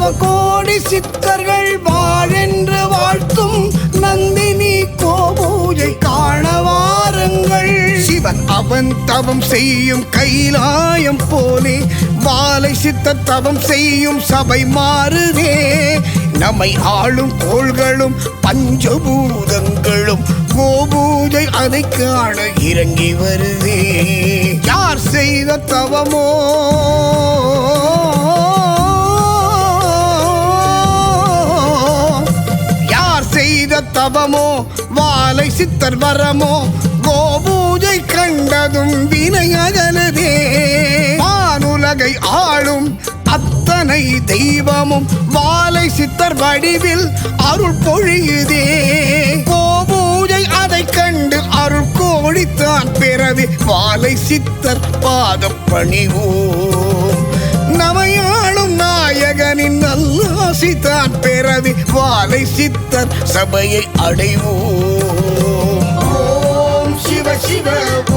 நவகோடி சித்தர்கள் வாழென்று வாழ்த்தும் நந்தினி கோபூஜை காண வாருங்கள். சிவன் அவன் தவம் செய்யும் கைலாயம் போலே வாலை சித்தர் தவம் செய்யும் சபை மாறுதே. நம்மை ஆளும் கோள்களும் பஞ்சபூதங்களும் கோபூஜை அதை காண இறங்கி வருதே. யார் செய்த தவமோ தவமோ வாலை சித்தர் வரமோ கோபூஜை கண்டதும் வினையகலுதே. வானுலகை ஆளும் அத்தனை தெய்வமும் வாலை சித்தர் வடிவில் அருள் பொழியுதே. கோபூஜை அதை கண்டு அருள் கோடித்தான் பிறவி வாலை சித்தர் பாதம் பணிவோம். நமையாளும் நாயகனின் நல்லாசித்தான் பிறவி வாலை சித்தர் சபையை அடைவோம். ஓம் சிவ சிவ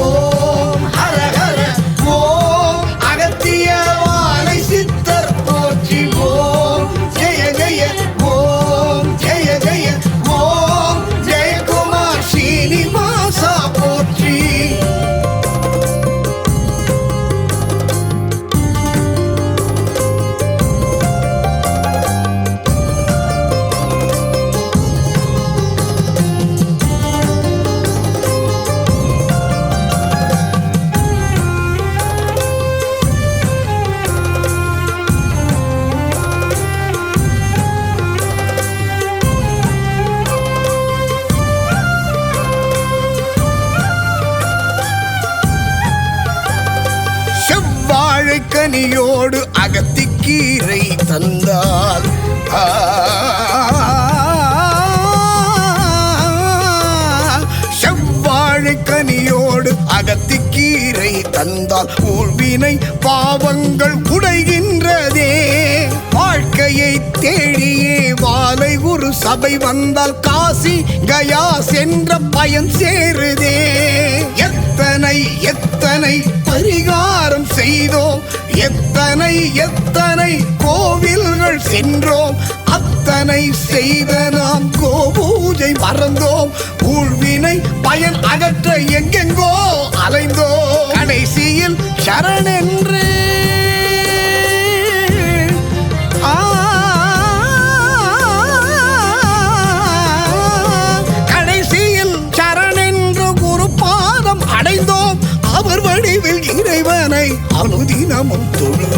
ஓம் ஹர ஹர ஓம் அகத்திய வாலை சித்தர் போற்றி. ஓம் ஜெய ஜெய ஓம் ஜெய ஜெய ஓம் ஜெயக்குமார் ஸ்ரீனிவாசா போற்றி. கனியோடு அகத்திக்கீரை தந்தால் செவ்வாழை கனியோடு அகத்திக்கீரை தந்தால் ஊழ்வினை பாவங்கள் உடைகின்றதே. வாழ்க்கையை தேடியே வாலை ஒரு சபை வந்தால் காசி கயா சென்ற பயன் சேருதே. எத்தனை எத்தனை பரிகாரம் செய்தோம், எத்தனை எத்தனை கோவில்கள் சென்றோம், அத்தனை செய்த நாம் கோபூஜை மறந்தோம். ஊழ்வினை பயன் அகற்ற எங்கெங்கோ அலைந்தோம். கடைசியில் சரணென்று கடைசியில் சரணென்று குரு பாதம் அடைந்தோம். அவர் வடிவில் இறைவனை அனுதினமும் தொழு